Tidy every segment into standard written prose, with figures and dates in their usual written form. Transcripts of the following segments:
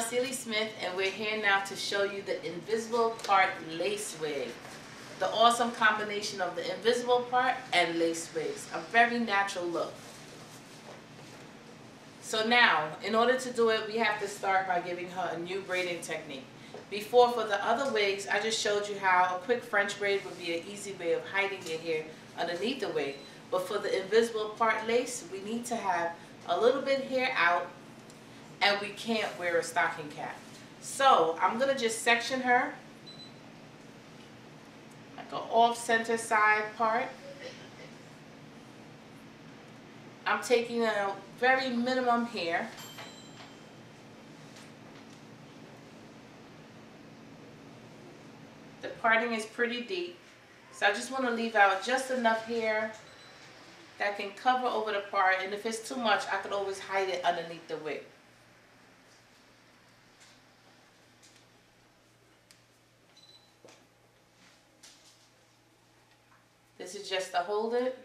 Celie Smith, and we're here now to show you the invisible part lace wig. The awesome combination of the invisible part and lace wigs. A very natural look. So now, in order to do it, we have to start by giving her a new braiding technique. Before, for the other wigs, I just showed you how a quick French braid would be an easy way of hiding your hair underneath the wig. But for the invisible part lace, we need to have a little bit hair out, and we can't wear a stocking cap. So I'm going to just section her like an off-center side part. I'm taking a very minimum hair. The parting is pretty deep, so I just want to leave out just enough hair that can cover over the part, and if it's too much, I could always hide it underneath the wig. This is just to hold it.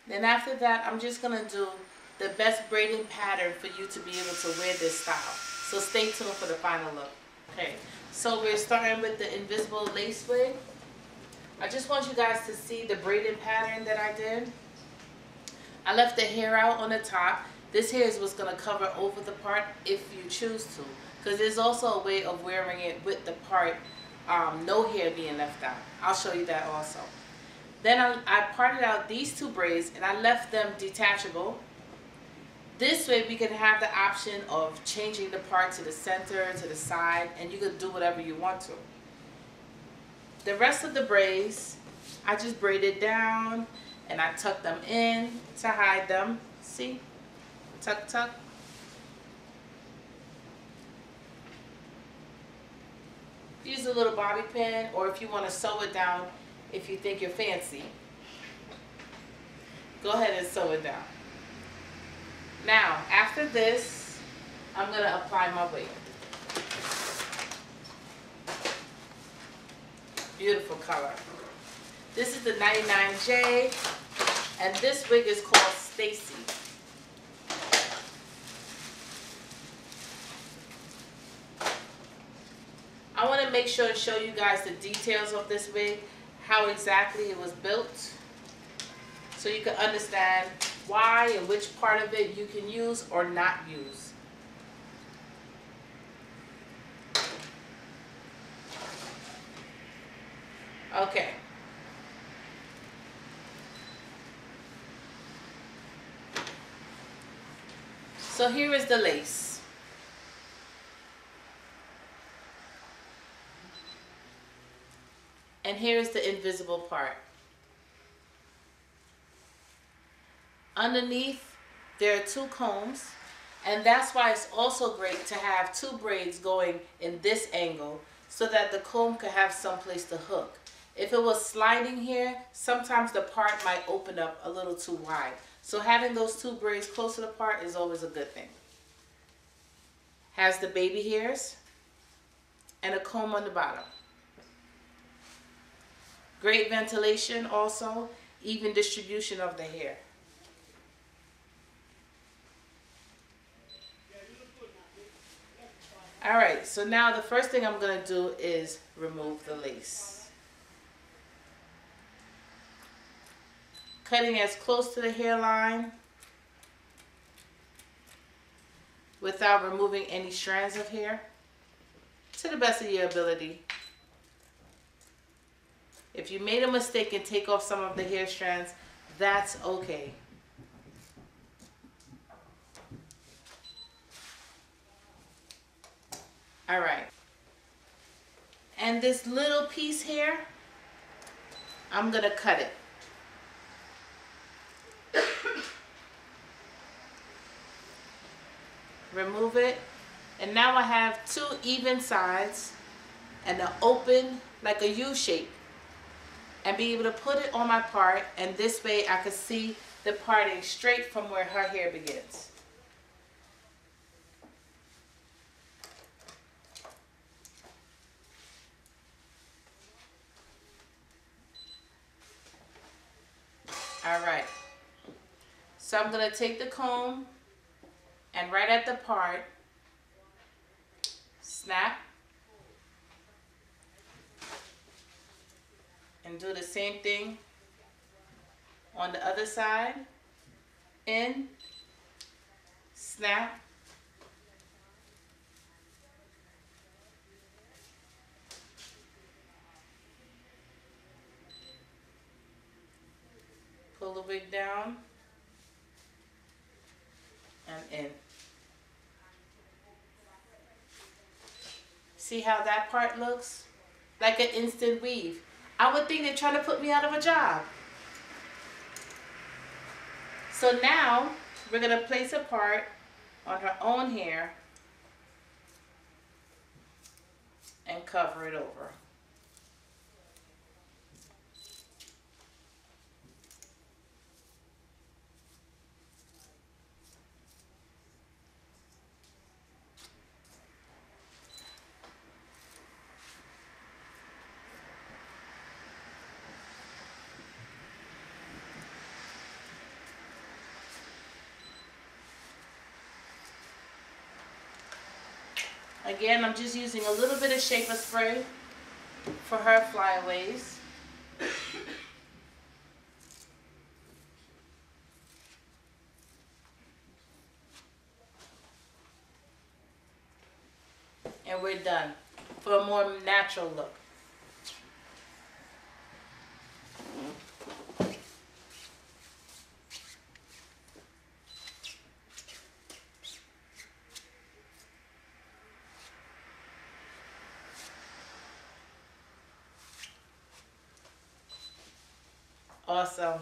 Then after that, I'm just going to do the best braiding pattern for you to be able to wear this style. So stay tuned for the final look. Okay, so we're starting with the invisible lace wig. I just want you guys to see the braiding pattern that I did. I left the hair out on the top. This hair is what's going to cover over the part if you choose to. Because there's also a way of wearing it with the part, no hair being left out. I'll show you that also. Then I parted out these two braids and I left them detachable. This way we can have the option of changing the part to the center, to the side, and you can do whatever you want to. The rest of the braids, I just braided down and I tucked them in to hide them. See? Tuck, tuck. Use a little bobby pin, or if you want to sew it down, if you think you're fancy, go ahead and sew it down. Now, after this, I'm going to apply my wig. Beautiful color. This is the 99J, and this wig is called Stacy. I want to make sure to show you guys the details of this wig, how exactly it was built, so you can understand why and which part of it you can use or not use. Okay. So here is the lace. And here is the invisible part. Underneath, there are two combs, and that's why it's also great to have two braids going in this angle so that the comb could have some place to hook. If it was sliding here, sometimes the part might open up a little too wide. So having those two braids close to the part is always a good thing. Has the baby hairs and a comb on the bottom. Great ventilation also, even distribution of the hair. Alright, so now the first thing I'm going to do is remove the lace. Cutting as close to the hairline without removing any strands of hair to the best of your ability. If you made a mistake and take off some of the hair strands, that's okay. Alright. And this little piece here, I'm going to cut it. Remove it, and now I have two even sides and an open like a U shape, and be able to put it on my part, and this way I could see the parting straight from where her hair begins. So I'm going to take the comb and right at the part, snap, and do the same thing on the other side. In, snap, pull the wig down, and in. See how that part looks? Like an instant weave. I would think they're trying to put me out of a job. So now, we're going to place a part on her own hair and cover it over. Again, I'm just using a little bit of shaper spray for her flyaways. And we're done for a more natural look. Awesome.